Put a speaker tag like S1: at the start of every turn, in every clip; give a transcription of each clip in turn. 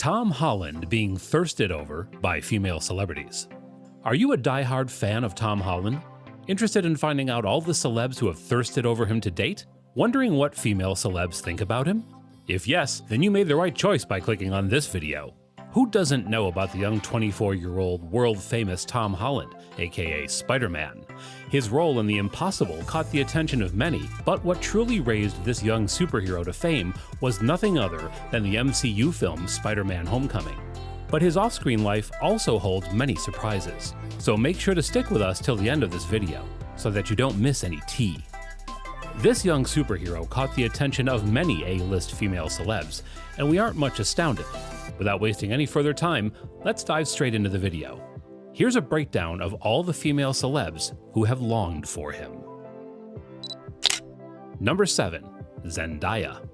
S1: Tom Holland being thirsted over by female celebrities. Are you a diehard fan of Tom Holland? Interested in finding out all the celebs who have thirsted over him to date? Wondering what female celebs think about him? If yes, then you made the right choice by clicking on this video. Who doesn't know about the young 24-year-old world-famous Tom Holland, aka Spider-Man? His role in The Impossible caught the attention of many, but what truly raised this young superhero to fame was nothing other than the MCU film Spider-Man: Homecoming. But his off-screen life also holds many surprises, so make sure to stick with us till the end of this video, so that you don't miss any tea. This young superhero caught the attention of many A-list female celebs, and we aren't much astounded. Without wasting any further time, let's dive straight into the video. Here's a breakdown of all the female celebs who have longed for him. Number 7. Zendaya.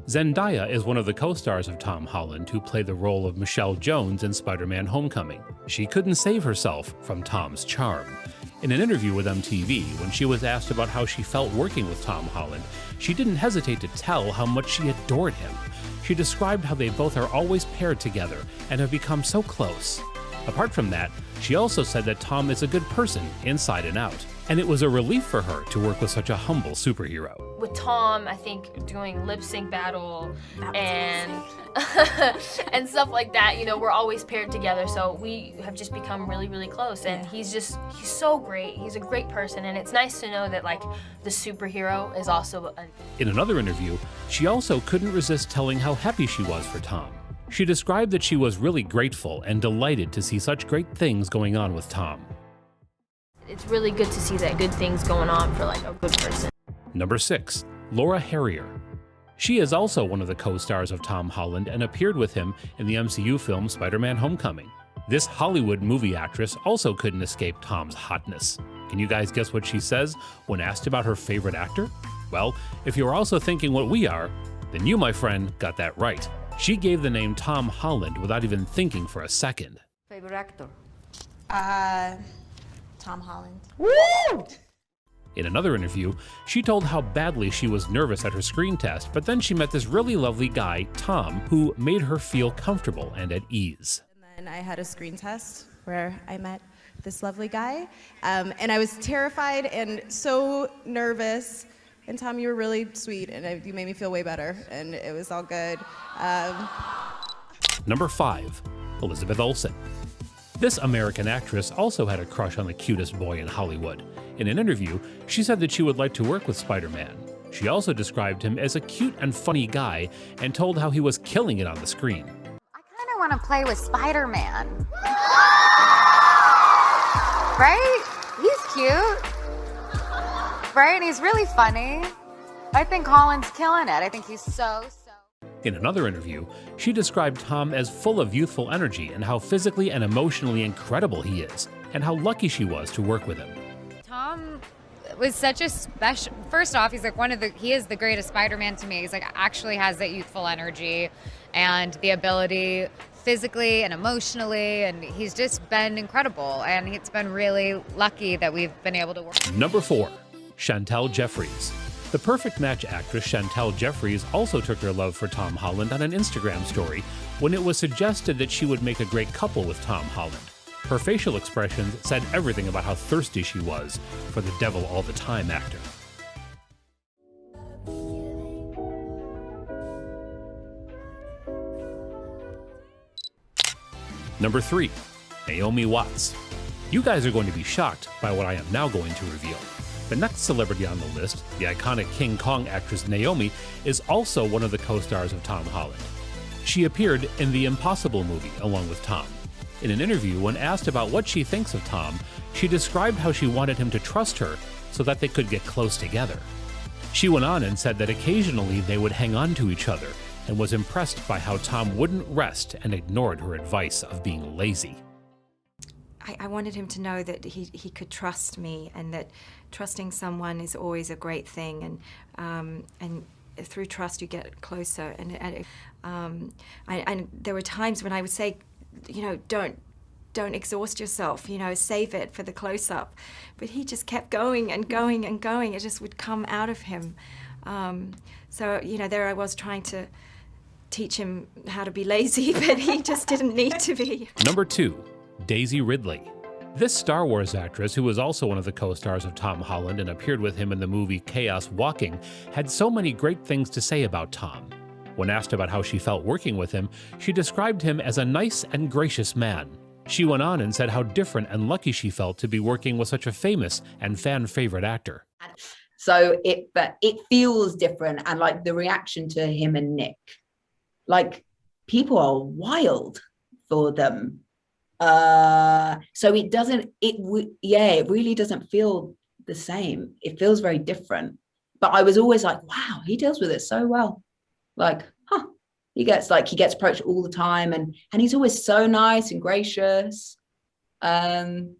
S1: Zendaya is one of the co-stars of Tom Holland who played the role of Michelle Jones in Spider-Man: Homecoming. She couldn't save herself from Tom's charm. In an interview with MTV, when she was asked about how she felt working with Tom Holland, she didn't hesitate to tell how much she adored him. She described how they both are always paired together and have become so close. Apart from that, she also said that Tom is a good person inside and out, and it was a relief for her to work with such a humble superhero.
S2: With Tom, I think doing lip sync battle and and stuff like that, you know, we're always paired together, so we have just become really, really close. And he's so great. He's a great person, and it's nice to know that like the superhero is also
S1: In another interview, she also couldn't resist telling how happy she was for Tom. She described that she was really grateful and delighted to see such great things going on with Tom.
S2: It's really good to see that good things going on for like a good person.
S1: Number 6. Laura Harrier. She is also one of the co-stars of Tom Holland and appeared with him in the MCU film Spider-Man: Homecoming. This Hollywood movie actress also couldn't escape Tom's hotness. Can you guys guess what she says when asked about her favorite actor? Well, if you're also thinking what we are, then you, my friend, got that right. She gave the name Tom Holland without even thinking for a second.
S3: Favorite actor?
S4: Tom Holland.
S3: Woo!
S1: In another interview, she told how badly she was nervous at her screen test, but then she met this really lovely guy, Tom, who made her feel comfortable and at ease.
S4: And then I had a screen test where I met this lovely guy, and I was terrified and so nervous. And Tom, you were really sweet, and you made me feel way better, and it was all good.
S1: Number 5. Elizabeth Olsen. This American actress also had a crush on the cutest boy in Hollywood. In an interview, she said that she would like to work with Spider-Man. She also described him as a cute and funny guy and told how he was killing it on the screen.
S5: I kind of want to play with Spider-Man. Right? He's cute. Right? And he's really funny. I think Holland's killing it. I think he's so.
S1: In another interview, she described Tom as full of youthful energy and how physically and emotionally incredible he is, and how lucky she was to work with him.
S6: Tom was such a special, first off, he's like he is the greatest Spider-Man to me. He's like actually has that youthful energy and the ability physically and emotionally, and he's just been incredible, and it's been really lucky that we've been able to work.
S1: Number 4. CHANTEL Jeffries. The Perfect Match actress CHANTEL Jeffries also took her love for Tom Holland on an Instagram story when it was suggested that she would make a great couple with Tom Holland. Her facial expressions said everything about how thirsty she was for the devil all the time actor. Number 3. Naomi Watts. You guys are going to be shocked by what I am now going to reveal. The next celebrity on the list, the iconic King Kong actress Naomi, is also one of the co-stars of Tom Holland. She appeared in The Impossible movie along with Tom. In an interview, when asked about what she thinks of Tom, she described how she wanted him to trust her so that they could get close together. She went on and said that occasionally they would hang on to each other, and was impressed by how Tom wouldn't rest and ignored her advice of being lazy.
S7: I wanted him to know that he could trust me, and that trusting someone is always a great thing, and through trust you get closer. And there were times when I would say, you know, don't exhaust yourself, you know, save it for the close-up. But he just kept going and going and going. It just would come out of him. So, you know, there I was trying to teach him how to be lazy, but he just didn't need to be.
S1: Number 2, Daisy Ridley. This Star Wars actress, who was also one of the co-stars of Tom Holland and appeared with him in the movie Chaos Walking, had so many great things to say about Tom. When asked about how she felt working with him, she described him as a nice and gracious man. She went on and said how different and lucky she felt to be working with such a famous and fan-favorite actor.
S3: So it feels different, and like the reaction to him and Nick, like people are wild for them. So it really doesn't feel the same. It feels very different. But I was always like, wow, he deals with it so well. Like, he gets approached all the time, and he's always so nice and gracious. It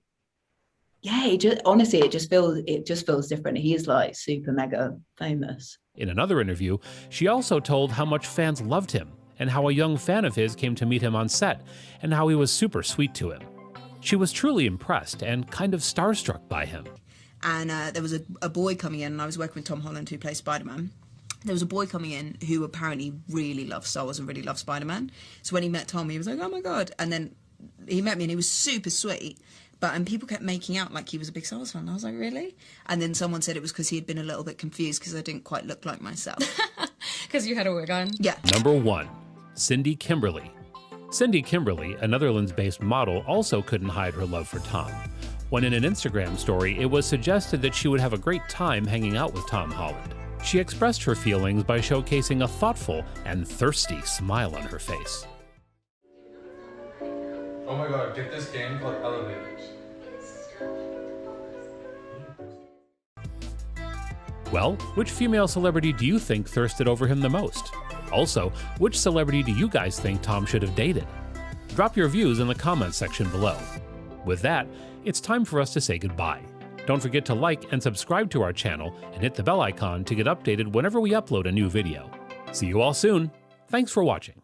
S3: just feels different. He is like super mega famous.
S1: In another interview, she also told how much fans loved him and how a young fan of his came to meet him on set and how he was super sweet to him. She was truly impressed and kind of starstruck by him.
S8: And there was a boy coming in, and I was working with Tom Holland, who plays Spider-Man. There was a boy coming in who apparently really loved Star Wars and really loved Spider-Man. So when he met Tom, he was like, oh my God. And then he met me and he was super sweet. And people kept making out like he was a big Star Wars fan. And I was like, really? And then someone said it was because he had been a little bit confused because I didn't quite look like myself.
S6: Because you had a wig on?
S8: Yeah.
S1: Number 1, Cindy Kimberly. Cindy Kimberly, a Netherlands-based model, also couldn't hide her love for Tom. When in an Instagram story, it was suggested that she would have a great time hanging out with Tom Holland. She expressed her feelings by showcasing a thoughtful and thirsty smile on her face.
S9: Oh my God, get this game called Elevate.
S1: Well, which female celebrity do you think thirsted over him the most? Also, which celebrity do you guys think Tom should have dated? Drop your views in the comments section below. With that, it's time for us to say goodbye. Don't forget to like and subscribe to our channel and hit the bell icon to get updated whenever we upload a new video. See you all soon. Thanks for watching.